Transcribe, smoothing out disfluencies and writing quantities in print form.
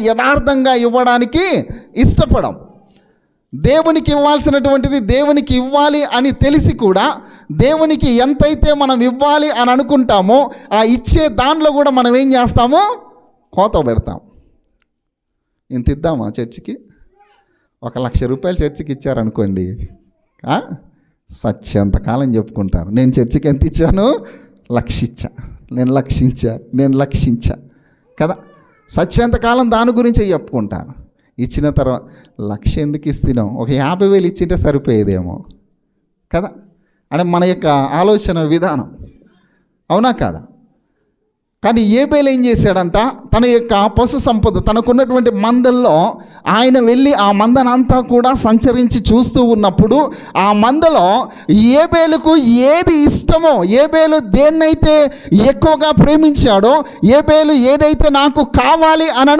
యథార్థంగా ఇవ్వడానికి ఇష్టపడం. దేవునికి ఇవ్వాల్సినటువంటిది దేవునికి ఇవ్వాలి అని తెలిసి కూడా దేవునికి ఎంతైతే మనం ఇవ్వాలి అని అనుకుంటామో ఆ ఇచ్చే దాంట్లో కూడా మనం ఏం చేస్తామో కోత పెడతాం. ఇంత ఇద్దామా చర్చికి? 1,00,000 రూపాయలు చర్చికి ఇచ్చారనుకోండి, సత్యంతకాలం చెప్పుకుంటారు, నేను చర్చికి ఎంత ఇచ్చాను, 1,00,000 ఇచ్చా, నేను లక్షించా కదా. సత్యంతకాలం దాని గురించే చెప్పుకుంటారు. ఇచ్చిన తర్వాత 1,00,000 ఎందుకు ఇస్తున్నాం, ఒక 50,000 ఇచ్చింటే సరిపోయేదేమో కదా. అంటే మన యొక్క ఆలోచన విధానం, అవునా కాదా? కానీ ఏబేలు ఏం చేశాడంట, తన యొక్క పశు సంపద తనకున్నటువంటి మందల్లో ఆయన వెళ్ళి ఆ మందనంతా కూడా సంచరించి చూస్తూ ఉన్నప్పుడు ఆ మందలో ఏబేలుకు ఏది ఇష్టమో, ఏబేలు దేన్నైతే ఎక్కువగా ప్రేమించాడో, ఏబేలు ఏదైతే నాకు కావాలి అని